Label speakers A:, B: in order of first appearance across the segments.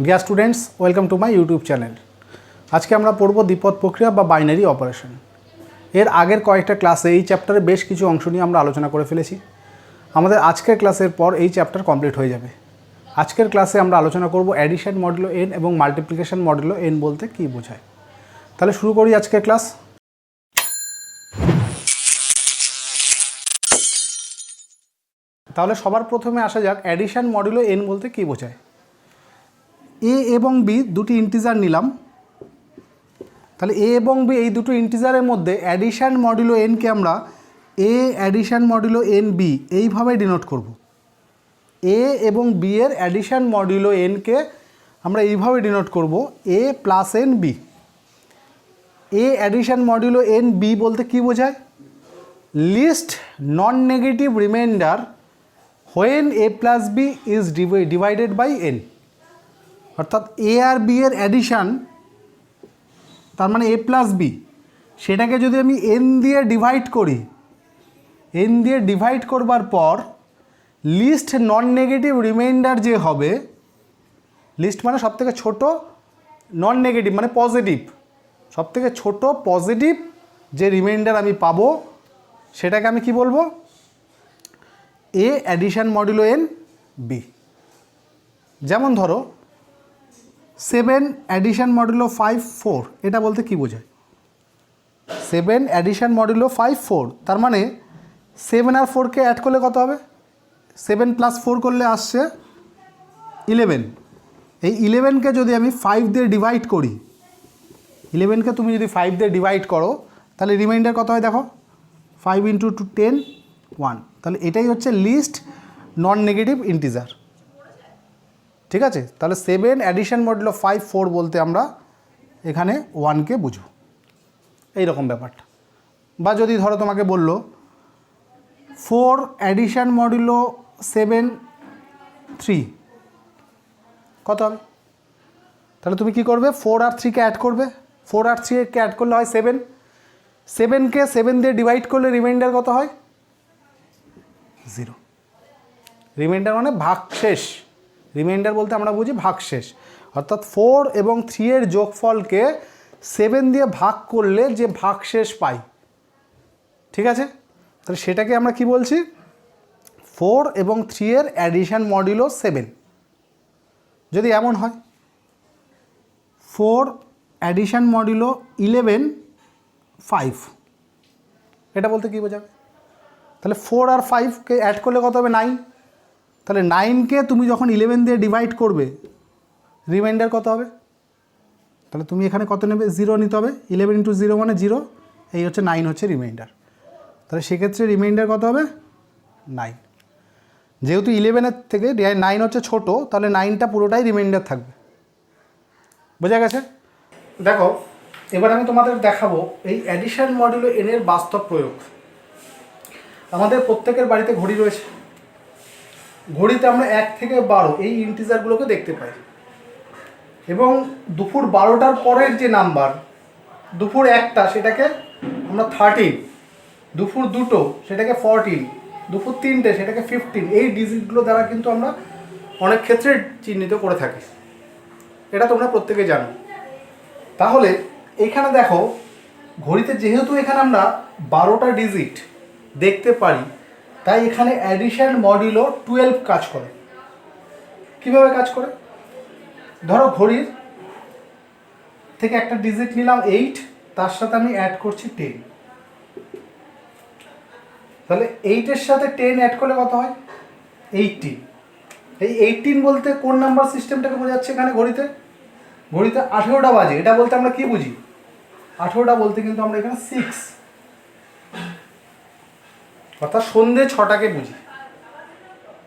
A: Dear students, welcome to my YouTube channel. আজকে আমরা পড়ব দ্বিপদ প্রক্রিয়া বা বাইনারি অপারেশন। এর আগের কয়েকটা ক্লাসে এই চ্যাপ্টারে বেশ কিছু অংশ নিয়ে আমরা আলোচনা করে ফেলেছি। আমাদের আজকের ক্লাসের পর এই চ্যাপ্টার কমপ্লিট হয়ে যাবে। আজকের ক্লাসে আমরা আলোচনা করব অ্যাডিশন মডুলো n এবং মাল্টিপ্লিকেশন মডুলো n বলতে কী বোঝায়। তাহলে শুরু করি আজকের ক্লাস। তাহলে সবার প্রথমে আসা যাক অ্যাডিশন মডুলো n বলতে কী বোঝায়। এ এবং বি দুটি ইন্টিজার নিলাম। তাহলে এ এবং বি এই দুটো ইন্টিজারের মধ্যে অ্যাডিশন মডুলো এনকে আমরা এ অ্যাডিশন মডুলো এন বি এইভাবে ডিনোট করব। এ এবং বি এর অ্যাডিশন মডুলো এনকে আমরা এইভাবে ডিনোট করব A plus N B. A addition modulo N B বলতে কী বোঝায়? Least non negative remainder when A plus B is divided by N. অর্থাৎ এ আর বি এর অ্যাডিশান, তার মানে এ প্লাস বি, সেটাকে যদি আমি এন দিয়ে ডিভাইড করি, এন দিয়ে ডিভাইড করবার পর লিস্ট নন নেগেটিভ রিমাইন্ডার যে হবে, লিস্ট মানে সবথেকে ছোট, নন নেগেটিভ মানে পজিটিভ, সবথেকে ছোট পজিটিভ যে রিমাইন্ডার আমি পাবো সেটাকে আমি কি বলবো? এ অ্যাডিশন মডুলো এন বি। যেমন ধরো 7 অ্যাডিশন মডুলো 5 4, এটা বলতে কী বোঝায়? 7 অ্যাডিশন মডুলো 5 4, তার মানে 7 আর 4কে অ্যাড করলে কত হবে? 7 প্লাস 4 করলে আসছে 11। এই 11কে যদি আমি 5 দিয়ে ডিভাইড করি, 11কে তুমি যদি 5 দিয়ে ডিভাইড করো তাহলে রিমাইন্ডার কত হয় দেখো, 5 ইন্টু 2 10 1। তাহলে এটাই হচ্ছে লিস্ট নন নেগেটিভ ইন্টিজার। ঠিক আছে, তাহলে 7 অ্যাডিশন মডুলো 5 4 বলতে আমরা এখানে 1কে বুঝবো, এইরকম ব্যাপারটা। বা যদি ধরো তোমাকে বললো 4 অ্যাডিশন মডুলো 7 3, কত হবে? তাহলে তুমি কি করবে? 4 আর 3কে অ্যাড করবে। 4 আর 3কে অ্যাড করলে হয় 7। 7কে 7 দিয়ে ডিভাইড করলে রিমাইন্ডার কত হয়? 0। রিমাইন্ডার মানে ভাগশেষ। রিমাইন্ডার বলতে আমরা বুঝি ভাগশেষ। অর্থাৎ 4 এবং 3 এর যোগফলকে 7 দিয়ে ভাগ করলে যে ভাগশেষ পাই, ঠিক আছে? তাহলে সেটাকে আমরা কি বলছি? 4 এবং 3 এর অ্যাডিশন মডুলো 7। যদি এমন হয় 4 অ্যাডিশন মডুলো 11 5, এটা বলতে কী বোঝাবে? তাহলে 4 আর 5কে অ্যাড করলে কত হবে? 9। তাহলে 9কে তুমি যখন 11 দিয়ে ডিভাইড করবে রিমাইন্ডার কত হবে? তাহলে তুমি এখানে কত নেবে? 0 নিতে হবে। 11 ইন্টু 0 মানে 0, এই হচ্ছে 9 হচ্ছে রিমাইন্ডার। তাহলে সেক্ষেত্রে রিমাইন্ডার কত হবে? 9। যেহেতু 11-এর থেকে 9 হচ্ছে ছোটো, তাহলে 9টা পুরোটাই রিমাইন্ডার থাকবে। বোঝা গেছে? দেখো, এবার আমি তোমাদের দেখাবো এই অ্যাডিশন মডুলো n এর বাস্তব প্রয়োগ। আমাদের প্রত্যেকের বাড়িতে ঘড়ি রয়েছে। ঘড়িতে আমরা 1 থেকে 12 এই ইন্টিজারগুলোকে দেখতে পাই। এবং দুপুর 12টার পরের যে নাম্বার, দুপুর 1টা সেটাকে আমরা 13, দুপুর 2টো সেটাকে 14, দুপুর 3টে সেটাকে 15। এই ডিজিটগুলো দ্বারা কিন্তু আমরা অনেক ক্ষেত্রে চিহ্নিত করে থাকি, এটা তোমরা প্রত্যেকে জানো। তাহলে এইখানে দেখো, ঘড়িতে যেহেতু এখানে আমরা 12টা ডিজিট দেখতে পারি, তাই এখানে অ্যাডিশন মডুলো 12 কাজ করে। কিভাবে কাজ করে? ধরো ঘড়ির থেকে একটা ডিজিট নিলাম 8, তার সাথে আমি অ্যাড করছি 10। তাহলে 8-এর সাথে 10 অ্যাড করলে কত হয়? 18। এই 18 বলতে কোন নাম্বার সিস্টেমটাকে বোঝাচ্ছে এখানে? ঘড়িতে 18টা বাজে, এটা বলতে আমরা কি বুঝি? 18টা বলতে কিন্তু আমরা এখানে 6, অর্থাৎ সন্ধ্যে 6টাকে বুঝি।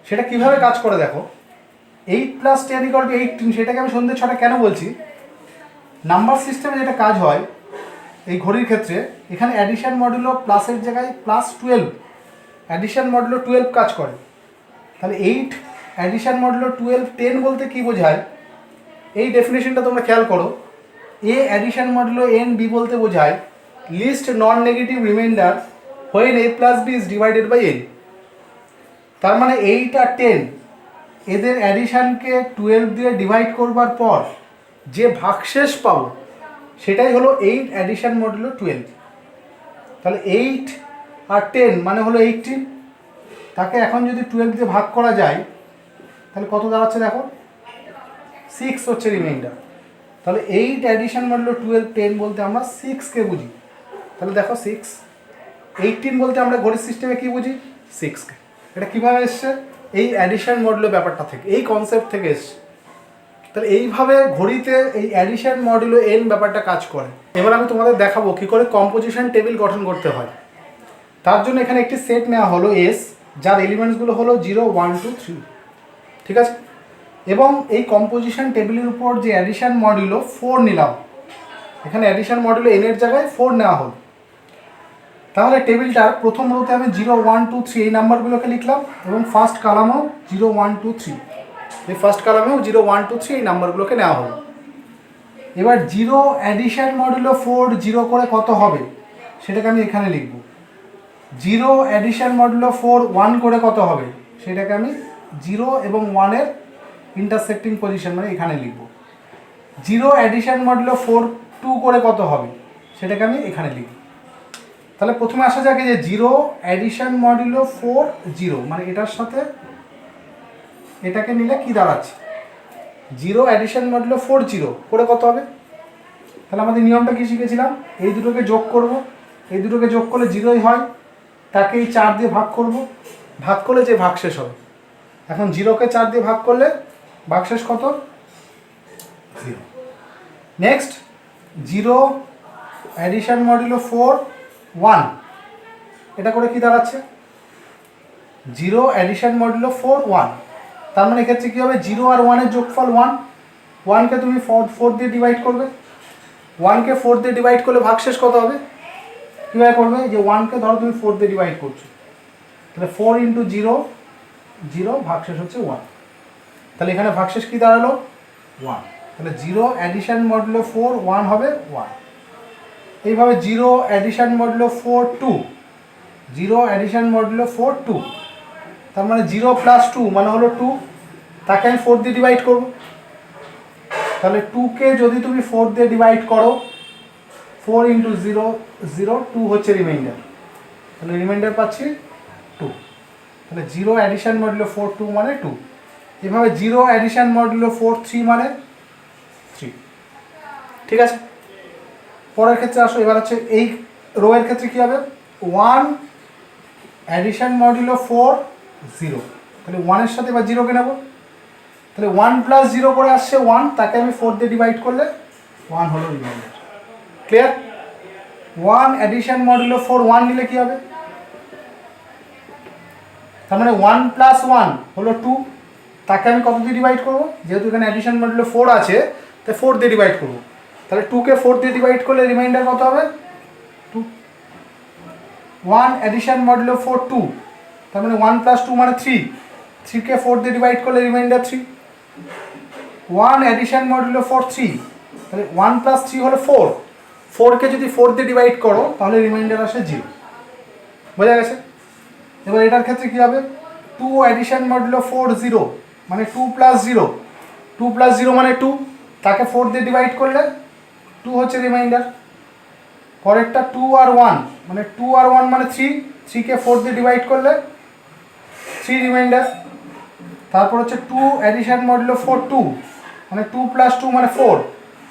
A: সেটা কিভাবে কাজ করে দেখো, 8 প্লাস 10 = 18, সেটাকে আমি সন্ধ্যে 6টা কেন বলছি? নাম্বার সিস্টেমে যেটা কাজ হয় এই ঘড়ির ক্ষেত্রে, এখানে অ্যাডিশন মডুলো প্লাসের জায়গায় +12, অ্যাডিশন মডুলো 12 কাজ করে। তাহলে 8 অ্যাডিশন মডুলো 12 10 বলতে কী বোঝায়? এই ডেফিনেশনটা তোমরা খেয়াল করো। A addition modulo N B বলতে বোঝায় least non negative remainder when A plus B is divided by N. তার মানে 8 আর 10 এদের অ্যাডিশানকে 12 দিয়ে ডিভাইড করবার পর যে ভাগশেষ পাবো সেটাই হলো 8 অ্যাডিশান মডুলো 12। তাহলে 8 আর 10 মানে হলো 18। তাকে এখন যদি 12 দিয়ে ভাগ করা যায় তাহলে কত দাঁড়াচ্ছে দেখো, 6 হচ্ছে রিমাইন্ডার। তাহলে 8 অ্যাডিশান মডুলো 12 10 বলতে আমরা 6কে বুঝি। তাহলে দেখো 6, 18 বলতে আমরা ঘড়ির সিস্টেমে কী বুঝি, 6কে। এটা কীভাবে এসছে, এই অ্যাডিশান মডুলো ব্যাপারটা থেকে, এই কনসেপ্ট থেকে এসছে। তাহলে এইভাবে ঘড়িতে এই অ্যাডিশান মডুলো এন ব্যাপারটা কাজ করে। এবার আমি তোমাদের দেখাবো কী করে কম্পোজিশন টেবিল গঠন করতে হয়। তার জন্য এখানে একটি সেট নেওয়া হলো এস, যার এলিমেন্টসগুলো হলো 0 1 2 3, ঠিক আছে। এবং এই কম্পোজিশন টেবিলের উপর যে অ্যাডিশান মডুলো 4 নিলাম, এখানে অ্যাডিশান মডুলো এন এর জায়গায় 4 নেওয়া হলো। তাহলে টেবিলটার প্রথম রোতে আমি 0 1 2 3 এই নাম্বারগুলোকে লিখলাম এবং ফার্স্ট কলামেও 0 1 2 3, এই ফার্স্ট কলামেও 0 1 2 3 এই নাম্বারগুলোকে নেওয়া হলো। এবার 0 অ্যাডিশান মডুলো 4 0 করে কত হবে সেটাকে আমি এখানে লিখব। 0 অ্যাডিশান মডুলো 4 1 করে কত হবে সেটাকে আমি 0 এবং 1 এর ইন্টারসেক্টিং পজিশন মানে এখানে লিখব। 0 অ্যাডিশান মডুলো 4 2 করে কত হবে সেটাকে আমি এখানে লিখব। তাহলে প্রথমে আসা যাক যে 0 অ্যাডিশান মডুলো 4 0 মানে এটার সাথে এটাকে নিলে কি দাঁড়াচ্ছে, 0 অ্যাডিশান মডুলো 4 0 করে কত হবে। তাহলে আমাদের নিয়মটা কি শিখেছিলাম, এই দুটোকে যোগ করব, এই দুটোকে যোগ করলে 0ই হয়, তাকে এই 4 দিয়ে ভাগ করব, ভাগ করলে যে ভাগশেষ হবে। এখন 0কে 4 দিয়ে ভাগ করলে ভাগশেষ কত, 0। নেক্সট 0 অ্যাডিশান মডুলো 4 1, এটা করে কি দাঁড়াচ্ছে, 0 অ্যাডিশান মডুলো 4 1। তার মানে এক্ষেত্রে কী হবে, 0 আর 1 এর যোগফল 1, 1কে তুমি 4 দিয়ে ডিভাইড করবে, 1কে 4 দিয়ে ডিভাইড করলে ভাগশেষ কত হবে, কীভাবে করবে, যে 1কে ধরো তুমি 4 দিয়ে ডিভাইড করছো, তাহলে 4 ইন্টু 0 0, ভাগশেষ হচ্ছে 1। তাহলে এখানে ভাগশেষ কী দাঁড়ালো 1। তাহলে 0 অ্যাডিশান মডুলো 4 1 হবে 1। এইভাবে 0 অ্যাডিশান মডুলো 4 2, 0 অ্যাডিশান মডুলো 4 2, তার মানে 0 প্লাস 2 মানে হলো 2, তাকে আমি 4 দিয়ে ডিভাইড করব। তাহলে 2কে যদি তুমি 4 দিয়ে ডিভাইড করো, 4 ইন্টু 0 0, 2 হচ্ছে রিমাইন্ডার, তাহলে রিমাইন্ডার পাচ্ছি 2। তাহলে 0 অ্যাডিশান মডুলো 4 2 মানে 2। এভাবে 0 অ্যাডিশান মডুলো 4 3 মানে 3, ঠিক আছে। পরের ক্ষেত্রে আসো, এবার হচ্ছে এই রো এর ক্ষেত্রে কী হবে, 1 অ্যাডিশান মডুলো 4 0, তাহলে 1 এর সাথে এবার 0কে নেব, তাহলে 1 প্লাস 0 করে আসছে 1, তাকে আমি 4 দিয়ে ডিভাইড করলে 1 হলো রিমাইন্ডার। ক্লিয়ার। 1 অ্যাডিশান মডুলো 4 1 নিলে কী হবে, তার মানে 1 প্লাস 1 হলো 2, তাকে আমি কত দিয়ে ডিভাইড করবো, যেহেতু এখানে অ্যাডিশান মডুলো 4 আছে তাই 4 দিয়ে ডিভাইড করবো। তাহলে 2কে 4 দিয়ে ডিভাইড করলে রিমাইন্ডার কত হবে 2। 1 অ্যাডিশান মডুলো 4 2, তার মানে 1 প্লাস 2 মানে 3, 3কে 4 দিয়ে ডিভাইড করলে রিমাইন্ডার 3। 1 অ্যাডিশান মডুলো 4 3, তাহলে 1 প্লাস 3 হলো 4, 4কে যদি 4 দিয়ে ডিভাইড করো তাহলে রিমাইন্ডার আসে 0। বোঝা গেছে। এবার এটার ক্ষেত্রে কী হবে, 2 অ্যাডিশান মডুলো 4 0 মানে 2 প্লাস 0, 2 প্লাস 0 মানে 2, তাকে 4 দিয়ে ডিভাইড করলে 2 হচ্ছে রিমাইন্ডার। পরেরটা 2 আর 1 মানে 2 আর 1 মানে 3, 3কে 4 দিয়ে ডিভাইড করলে 3 রিমাইন্ডার। তারপর হচ্ছে 2 অ্যাডিশান মডুলো 4 2 মানে 2 প্লাস 2 মানে 4,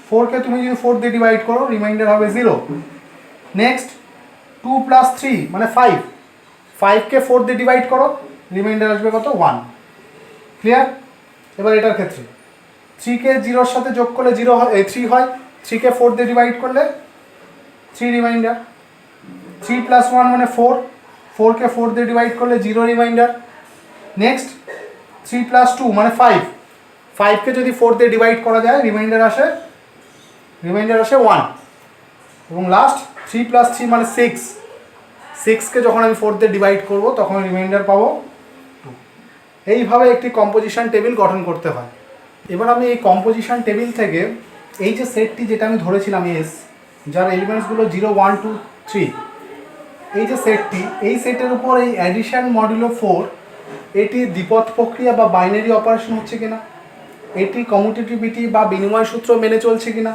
A: 4কে তুমি যদি 4 দিয়ে ডিভাইড করো রিমাইন্ডার হবে 0। নেক্সট 2 প্লাস 3 মানে 5, 5কে 4 দিয়ে ডিভাইড করো রিমাইন্ডার আসবে কত 1। ক্লিয়ার। এবার এটার ক্ষেত্রে 3কে 0-র সাথে যোগ করলে 0 হয় 3 হয়, 3কে 4 দিয়ে ডিভাইড করলে 3 রিমাইন্ডার। 3 প্লাস 1 মানে 4, 4কে 4 দিয়ে ডিভাইড করলে 0 রিমাইন্ডার। নেক্সট 3 প্লাস 2 মানে 5, 5কে যদি 4 দিয়ে ডিভাইড করা যায় রিমাইন্ডার আসে 1। এবং লাস্ট 3 প্লাস 3 মানে 6, 6কে যখন আমি 4 দিয়ে ডিভাইড করব তখন রিমাইন্ডার পাবো 2। এইভাবে একটি কম্পোজিশন টেবিল গঠন করতে হয়। এবার আমি এই কম্পোজিশন টেবিল থেকে এই যে সেটটি যেটা আমি ধরেছিলাম এস, যার এলিমেন্টসগুলো 0 1 2 3, এই যে সেটটি, এই সেটের উপর এই অ্যাডিশান মডুলো 4 এটি দ্বিপদ প্রক্রিয়া বা বাইনারি অপারেশন হচ্ছে কিনা, এটি কমিউটেটিভিটি বা বিনিময় সূত্র মেনে চলছে কিনা,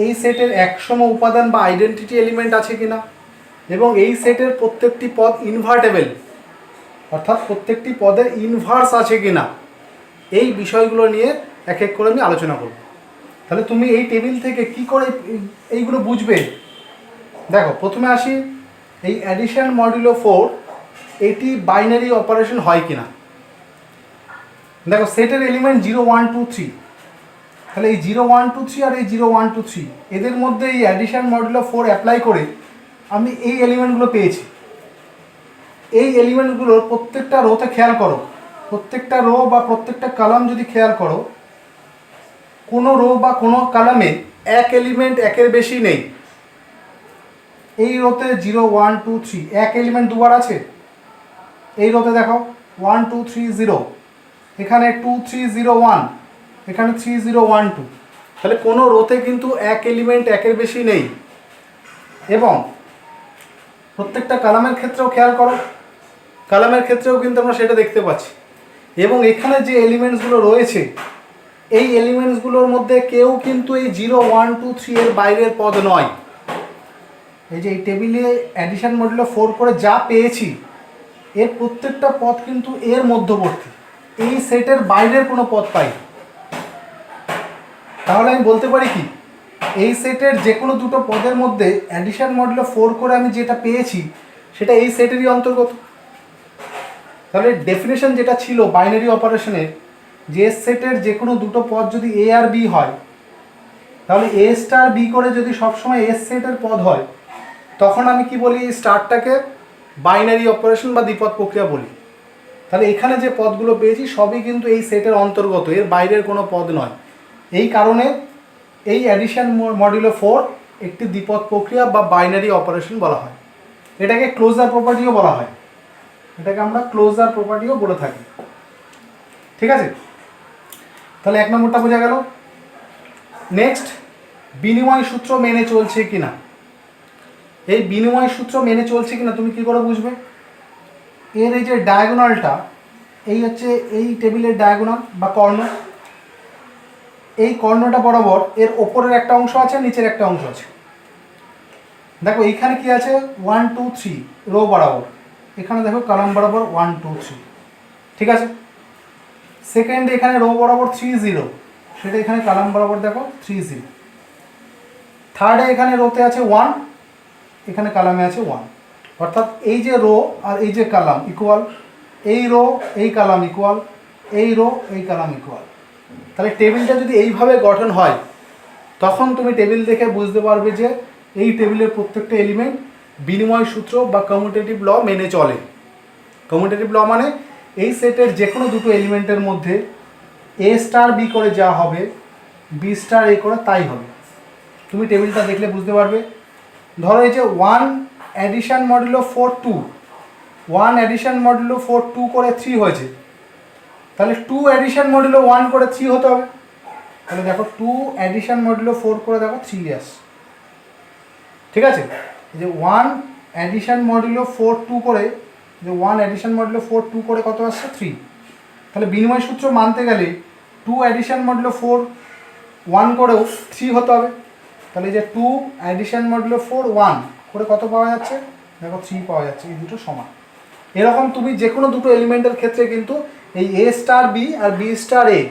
A: এই সেটের একসম উপাদান বা আইডেন্টিটি এলিমেন্ট আছে কিনা, এবং এই সেটের প্রত্যেকটি পদ ইনভার্টেবল, অর্থাৎ প্রত্যেকটি পদের ইনভার্স আছে কিনা, এই বিষয়গুলো নিয়ে এক এক করে আমি আলোচনা করব। তাহলে তুমি এই টেবিল থেকে কি করে এইগুলো বুঝবে? দেখো, প্রথমে আসি এই অ্যাডিশন মডুলো 4 এটি বাইনারি অপারেশন হয় কিনা। দেখো, সেটের এলিমেন্ট 0 1 2 3, তাহলে এই 0 1 2 3 আর এই 0 1 2 3 এদের মধ্যে এই অ্যাডিশন মডুলো 4 অ্যাপ্লাই করে আমি এই এলিমেন্টগুলো পেয়েছি। এই এলিমেন্টগুলোর প্রত্যেকটা রোতে খেয়াল করো, প্রত্যেকটা রো বা প্রত্যেকটা কলাম যদি খেয়াল করো, কোনো রো বা কোনো কলামে এক এলিমেন্ট একের বেশি নেই। এই রোতে 0 1 2 3 এক এলিমেন্ট দুবার আছে। এই রোতে দেখো 1 2 3 0, এখানে 2 3 0 1, এখানে 3 0 1 2, তাহলে কোনো রোতে কিন্তু এক এলিমেন্ট একের বেশি নেই। এবং প্রত্যেকটা কলামের ক্ষেত্রেও খেয়াল করো, কলামের ক্ষেত্রেও কিন্তু আমরা সেটা দেখতে পাচ্ছি। এবং এখানে যে এলিমেন্টসগুলো রয়েছে, এই এলিমেন্টসগুলোর মধ্যে কেউ কিন্তু এই 0 1 2 3 এর বাইরের পদ নয়। এই যে এই টেবিলে অ্যাডিশন মডুলো 4 করে যা পেয়েছি, এর প্রত্যেকটা পদ কিন্তু এর মধ্যবর্তী, এই সেটের বাইরের কোনো পদ পাই। তাহলে আমি বলতে পারি কি, এই সেটের যে কোনো দুটো পদের মধ্যে অ্যাডিশন মডুলো 4 করে আমি যেটা পেয়েছি সেটা এই সেটেরই অন্তর্গত। তাহলে ডেফিনেশন যেটা ছিল বাইনারি অপারেশনের, যে সেটের যে কোনো দুটো পদ যদি এ আর বি হয়, তাহলে এ স্টার বি করে যদি সবসময় এস সেটের পদ হয়, তখন আমি কি বলি, এই স্টারটাকে বাইনারি অপারেশন বা দ্বিপদ প্রক্রিয়া বলি। তাহলে এখানে যে পদগুলো পেয়েছি সবই কিন্তু এই সেটের অন্তর্গত, এর বাইরের কোনো পদ নয়। এই কারণে এই অ্যাডিশন মডুলো 4 একটি দ্বিপদ প্রক্রিয়া বা বাইনারি অপারেশন বলা হয়। এটাকে ক্লোজার প্রপার্টিও বলা হয়, এটাকে আমরা ক্লোজার প্রপার্টিও বলে থাকি। ঠিক আছে, তাহলে এক নম্বরটা বোঝা গেল। নেক্সট, বিনিময় সূত্র মেনে চলছে কিনা। এই বিনিময় সূত্র মেনে চলছে কিনা তুমি কি করে বুঝবে? এর এই যে ডায়াগোনালটা, এই হচ্ছে এই টেবিলের ডায়াগোনাল বা কর্ণ, এই কর্ণটা বরাবর এর ওপরের একটা অংশ আছে, নিচের একটা অংশ আছে। দেখো এইখানে কি আছে, 1 2 3 রো বরাবর, এখানে দেখো কলাম বরাবর 1 2 3, ঠিক আছে। সেকেন্ড, এখানে রো বরাবর 3 0, সেটা এখানে কলাম বরাবর দেখো 3 0। থার্ডে এখানে রোতে আছে 1, এখানে কলামে আছে 1, অর্থাৎ এই যে রো আর এই যে কলাম ইকুয়াল, এই রো এই কলাম ইকুয়াল, এই রো এই কলাম ইকুয়াল। তাহলে টেবিলটা যদি এইভাবে গঠন হয়, তখন তুমি টেবিল দেখে বুঝতে পারবে যে এই টেবিলের প্রত্যেকটা এলিমেন্ট বিনিময় সূত্র বা কমিউটেটিভ ল মেনে চলে। কমিউটেটিভ ল মানে এই সেটের যে কোনো দুটো এলিমেন্টের মধ্যে এ স্টার বি করে যা হবে, বি স্টার এ করে তাই হবে। তুমি টেবিলটা দেখলে বুঝতে পারবে। ধরো এই যে 1 অ্যাডিশন মডুলো 4 2, 1 অ্যাডিশন মডুলো 4 2 করে 3 হয়েছে, তাহলে 2 অ্যাডিশন মডুলো 1 করে 3 হতে হবে। তাহলে দেখো 2 অ্যাডিশন মডুলো 4 করে দেখো 3 আসে, ঠিক আছে। এই যে 1 অ্যাডিশন মডুলো 4 2 করে, যে 1 অ্যাডিশন মডুলো 4 2 করে কত আসছে 3। তাহলে বিনিময় সূত্র মানতে গেলে 2 অ্যাডিশন মডুলো 4 1 করেও 3 হতে হবে। তাহলে যে 2 অ্যাডিশন মডুলো 4 1 করে কত পাওয়া যাচ্ছে, দেখো 3 পাওয়া যাচ্ছে। এই দুটো সমান। এরকম তুমি যে কোনো দুটো এলিমেন্টের ক্ষেত্রে কিন্তু এই এ স্টার বি আর বি স্টার এ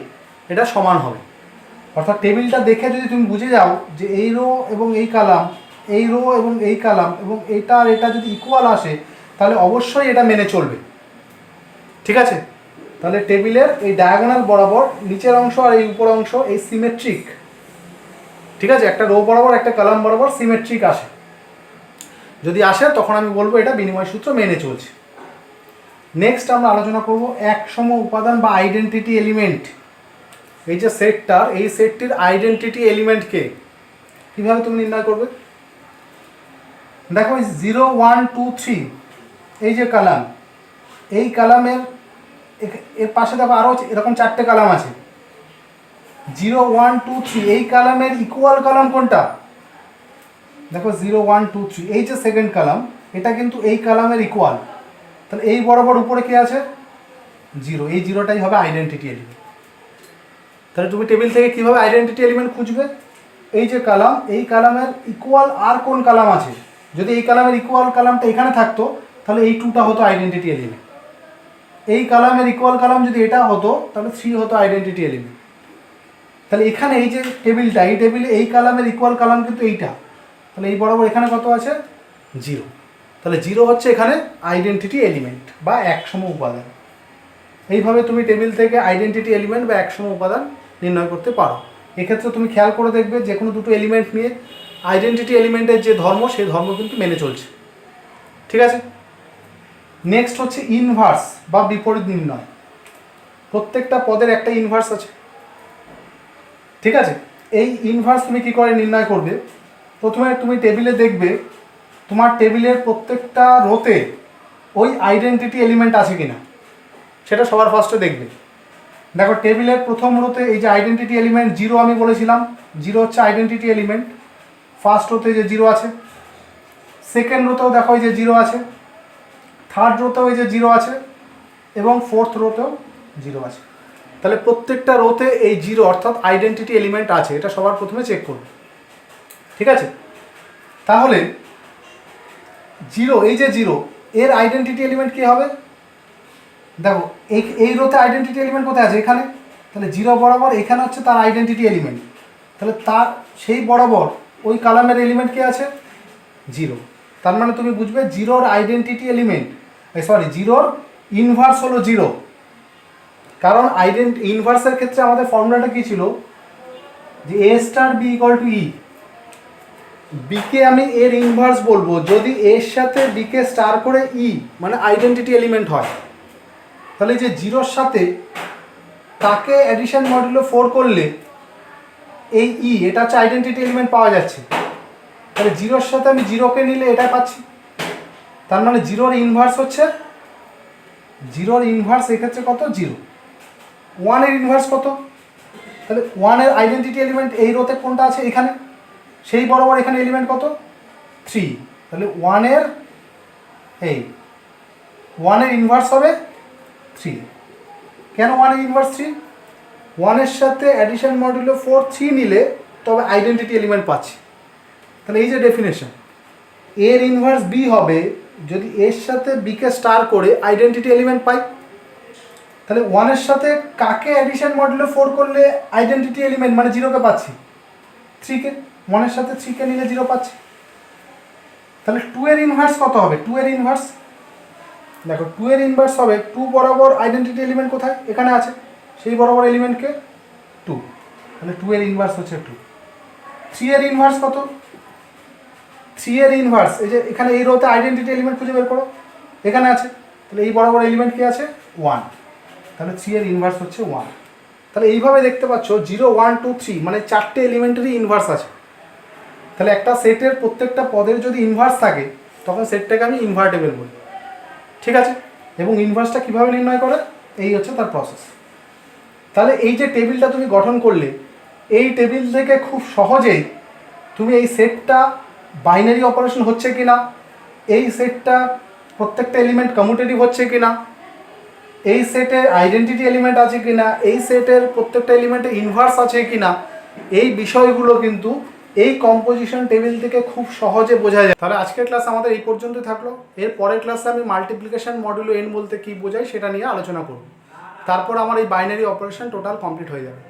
A: এটা সমান হবে। অর্থাৎ টেবিলটা দেখে যদি তুমি বুঝে যাও যে এই রো এবং এই কলাম, এই রো এবং এই কলাম এবং এটা আর এটা যদি ইকুয়াল আসে, তাহলে অবশ্যই এটা মেনে চলবে, ঠিক আছে। তাহলে টেবিলের এই ডায়াগোনাল বরাবর নিচের অংশ আর এই উপর অংশ এই সিমেট্রিক, ঠিক আছে। একটা রো বরাবর একটা কলাম বরাবর সিমেট্রিক আসে, যদি আসে তখন আমি বলবো এটা বিনিময় সূত্র মেনে চলছে। নেক্সট আমরা আলোচনা করব একসম উপাদান বা আইডেন্টিটি এলিমেন্ট। এই যে সেটটার, এই সেটটির আইডেন্টিটি এলিমেন্টকে কীভাবে তুমি নির্ণয় করবে? দেখো 0 1 2 3 এই যে কলাম, এই কলামের এর পাশে দেখো আরও এরকম 4টে কলাম আছে। 0 1 2 3 এই কলামের ইকুয়াল কলাম কোনটা? দেখো 0 1 2 3 এই যে সেকেন্ড কলাম, এটা কিন্তু এই কলামের ইকুয়াল। তাহলে এই বরাবর উপরে কে আছে, জিরো, এই জিরোটাই হবে আইডেন্টিটি এলিমেন্ট। তাহলে তুমি টেবিল থেকে কীভাবে আইডেন্টিটি এলিমেন্ট খুঁজবে, এই যে কালাম, এই কালামের ইকুয়াল আর কোন কালাম আছে, যদি এই কালামের ইকুয়াল কালামটা এখানে থাকতো তাহলে এই 2টা হতো আইডেন্টিটি এলিমেন্ট, এই কালামের ইকুয়াল কালাম যদি এটা হতো তাহলে 3 হতো আইডেন্টিটি এলিমেন্ট। তাহলে এখানে এই যে টেবিলটা, এই টেবিলে এই কালামের ইকুয়াল কালাম কিন্তু এইটা, তাহলে এই বরাবর এখানে কত আছে, 0। তাহলে 0 হচ্ছে এখানে আইডেন্টিটি এলিমেন্ট বা একসম উপাদান। এইভাবে তুমি টেবিল থেকে আইডেন্টিটি এলিমেন্ট বা একসম উপাদান নির্ণয় করতে পারো। এক্ষেত্রে তুমি খেয়াল করে দেখবে যে কোনো দুটো এলিমেন্ট নিয়ে আইডেন্টিটি এলিমেন্টের যে ধর্ম সেই ধর্ম কিন্তু মেনে চলছে। ঠিক আছে, নেক্সট হচ্ছে ইনভার্স বা বিপরীত নির্ণয়। প্রত্যেকটা পদের একটা ইনভার্স আছে। ঠিক আছে, এই ইনভার্স তুমি কী করে নির্ণয় করবে, প্রথমে তুমি টেবিলে দেখবে তোমার টেবিলের প্রত্যেকটা রোতে ওই আইডেন্টিটি এলিমেন্ট আছে কিনা, সেটা সবার ফার্স্টে দেখবে। দেখো টেবিলের প্রথম রোতে এই যে আইডেন্টিটি এলিমেন্ট 0 আমি বলেছিলাম, 0 হচ্ছে আইডেন্টিটি এলিমেন্ট। ফার্স্ট রোতে যে 0 আছে, সেকেন্ড রোতেও দেখো এই যে 0 আছে, থার্ড রোতেও এই যে 0 আছে, এবং ফোর্থ রোতেও 0 আছে। তাহলে প্রত্যেকটা রোতে এই 0 অর্থাৎ আইডেন্টিটি এলিমেন্ট আছে, এটা সবার প্রথমে চেক করবে। ঠিক আছে, তাহলে 0, এই যে 0 এর আইডেন্টিটি এলিমেন্ট কী হবে, দেখো এই রোতে আইডেন্টিটি এলিমেন্ট কোথায় আছে, এখানে। তাহলে 0 বরাবর এখানে হচ্ছে তার আইডেন্টিটি এলিমেন্ট, তাহলে তার সেই বরাবর ওই কালামের এলিমেন্ট কে আছে, 0। তার মানে তুমি বুঝবে 0-র আইডেন্টিটি এলিমেন্ট, সরি 0-র ইনভার্স হলো 0। কারণ ইনভার্সের ক্ষেত্রে আমাদের ফর্মুলাটা কী ছিল, যে a star b equal to e, বিকে আমি এর ইনভার্স বলবো যদি এর সাথে বিকে স্টার করে ই মানে আইডেন্টিটি এলিমেন্ট হয়। তাহলে যে 0-র সাথে তাকে অ্যাডিশন মডুলো 4 করলে এই ই এটা হচ্ছে আইডেন্টিটি এলিমেন্ট পাওয়া যাচ্ছে। তাহলে 0-র সাথে আমি 0কে নিলে এটা পাচ্ছি, তার মানে 0-র ইনভার্স হচ্ছে, 0-র ইনভার্স এক্ষেত্রে কত, 0। 1-এর ইনভার্স কত, তাহলে 1-এর আইডেন্টিটি এলিমেন্ট এই রোতে কোনটা আছে, এখানে, সেই বরাবর এখানে এলিমেন্ট কত, 3। তাহলে 1-এর এই 1-এর ইনভার্স হবে 3। কেন 1-এর ইনভার্স 3, 1-এর সাথে অ্যাডিশন মডুলো 4 3 নিলে তবে আইডেন্টিটি এলিমেন্ট পাচ্ছি। তাহলে এই যে ডেফিনেশন, এর ইনভার্স বি হবে যদি এর সাথে বিকে স্টার করে আইডেন্টিটি এলিমেন্ট পাই। তাহলে 1-এর সাথে কাকে অ্যাডিশন মডুলো 4 করলে আইডেন্টিটি এলিমেন্ট মানে 0কে পাচ্ছি, 3কে। 1-এর সাথে 3কে নিলে 0 পাচ্ছি। তাহলে 2-এর ইনভার্স কত হবে, 2-এর ইনভার্স, দেখো 2-এর ইনভার্স হবে 2 বরাবর আইডেন্টিটি এলিমেন্ট কোথায়, এখানে আছে, সেই বরাবর এলিমেন্টকে 2। তাহলে 2-এর ইনভার্স হচ্ছে 2। 3-এর ইনভার্স কত, 3-এর ইনভার্স এই যে এখানে এই রোতে আইডেন্টিটি এলিমেন্ট খুঁজে বের করো, এখানে আছে, তাহলে এই বরাবর এলিমেন্ট কি আছে, 1। তাহলে 3-এর ইনভার্স হচ্ছে 1। তাহলে এইভাবে দেখতে পাচ্ছ 0 1 2 3 মানে 4টে এলিমেন্টেরই ইনভার্স আছে। তাহলে একটা সেটের প্রত্যেকটা পদের যদি ইনভার্স থাকে তখন সেটটাকে আমি ইনভার্টেবল বলি। ঠিক আছে, এবং ইনভার্সটা কীভাবে নির্ণয় করে, এই হচ্ছে তার প্রসেস। তাহলে এই যে টেবিলটা তুমি গঠন করলে, এই টেবিল থেকে খুব সহজেই তুমি এই সেটটা বাইনারি অপারেশন হচ্ছে কি না, এই সেটটা প্রত্যেকটা এলিমেন্ট কমিউটেটিভ হচ্ছে কি না, এই সেটে আইডেন্টিটি এলিমেন্ট আছে কি না, এই সেটের প্রত্যেকটা এলিমেন্টে ইনভার্স আছে কি না, এই বিষয়গুলো কিন্তু এই কম্পোজিশন টেবিল থেকে খুব সহজে বোঝা যায়। তাহলে আজকের ক্লাস আমাদের এই পর্যন্তই থাকলো। এর পরের ক্লাসে আমি মাল্টিপ্লিকেশন মডুলো n বলতে কী বোঝাই সেটা নিয়ে আলোচনা করব। তারপর আমার এই বাইনারি অপারেশন টোটাল কমপ্লিট হয়ে যাবে।